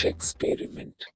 fresh experiment.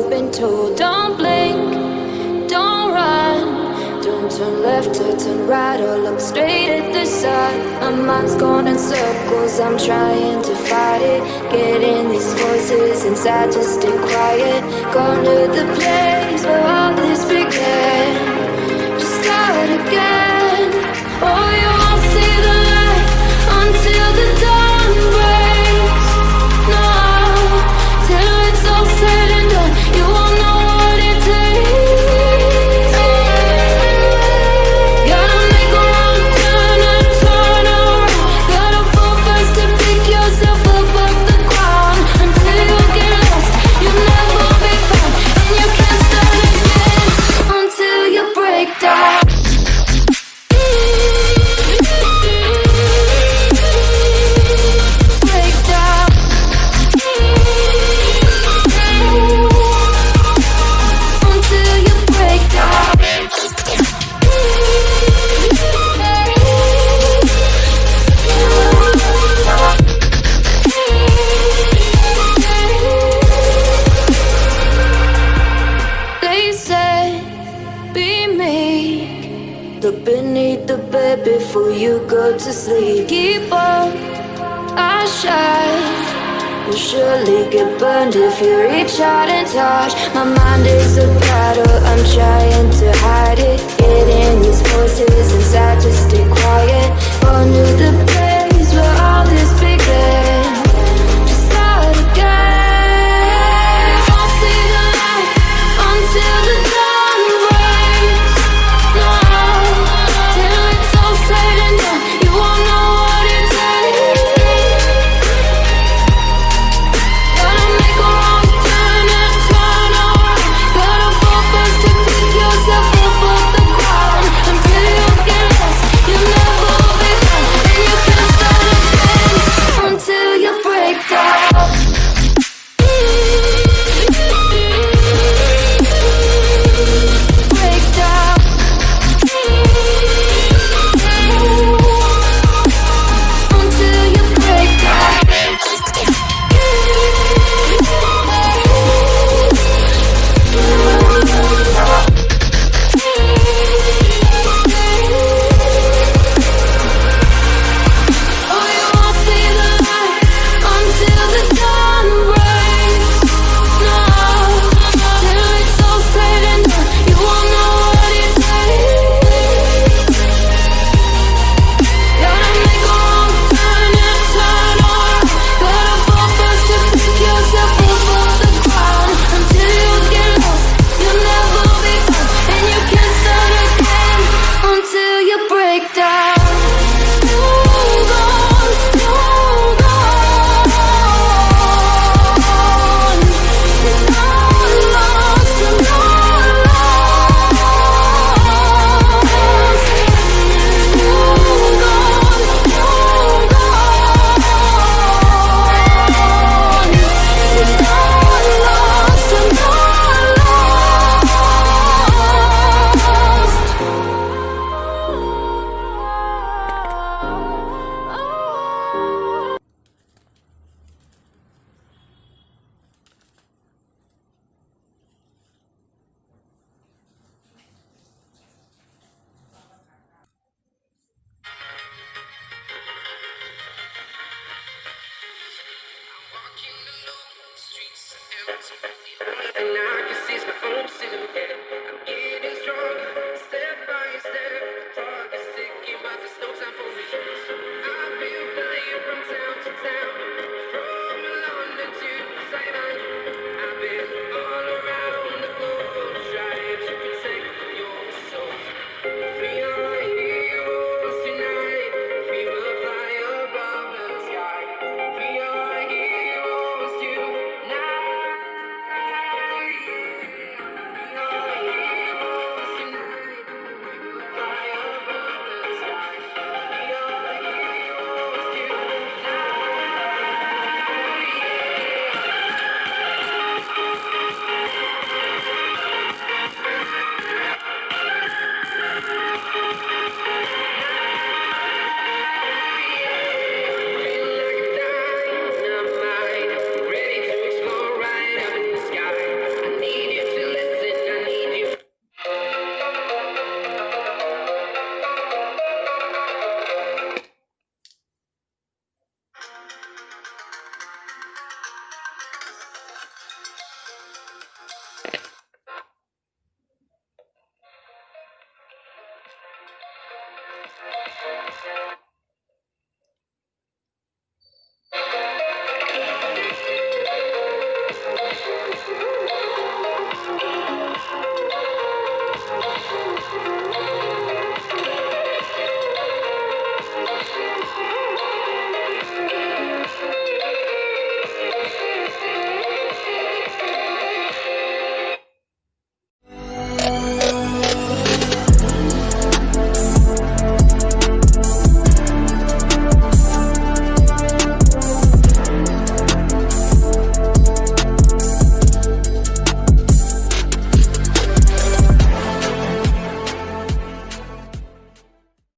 you've been told. Don't blink, don't run, don't turn left or turn right or look straight at the sun. My mind's going in circles, I'm trying to fight it. Getting these voices inside to stay quiet. Going to the place where all this began. Just start again. Oh, you won't see the light until the dawn breaks. No, till it's all said and done, you won't know what it takes. Gotta make a wrong turn and turn around. Gotta fall fast to pick yourself up off the ground. Until you get lost, you'll never be found. And you can't start again until you break down. Look beneath the bed before you go to sleep. Keep on, I shine. You'll surely get burned if you reach out and touch. My mind is a battle, I'm trying to hide it. Getting these voices inside to stay quiet. On to the place where all this began. Just start again. Don't see the light until the dawn breaks. No, till it's all said and done, you won't know what it takes. Gotta make a wrong turn and turn around. Gotta fall fast to pick yourself up off the ground. Until you get lost, you'll never be found. And you can't start again until you break down. Break down. Until you break down. Oh, you won't see the light until the dawn breaks. No, till it's all said and done, you won't know what it takes. Gotta make a wrong turn and turn around. Gotta fall fast to pick yourself up off the ground. Until you get lost, you'll never be found. And you can't start again until you break down. Hold on, hold on. You're not lost, you're not lost. Hold on, hold on. You're not lost, you're not lost. Walking alone, the streets are empty. The only thing I can see is my own silhouette.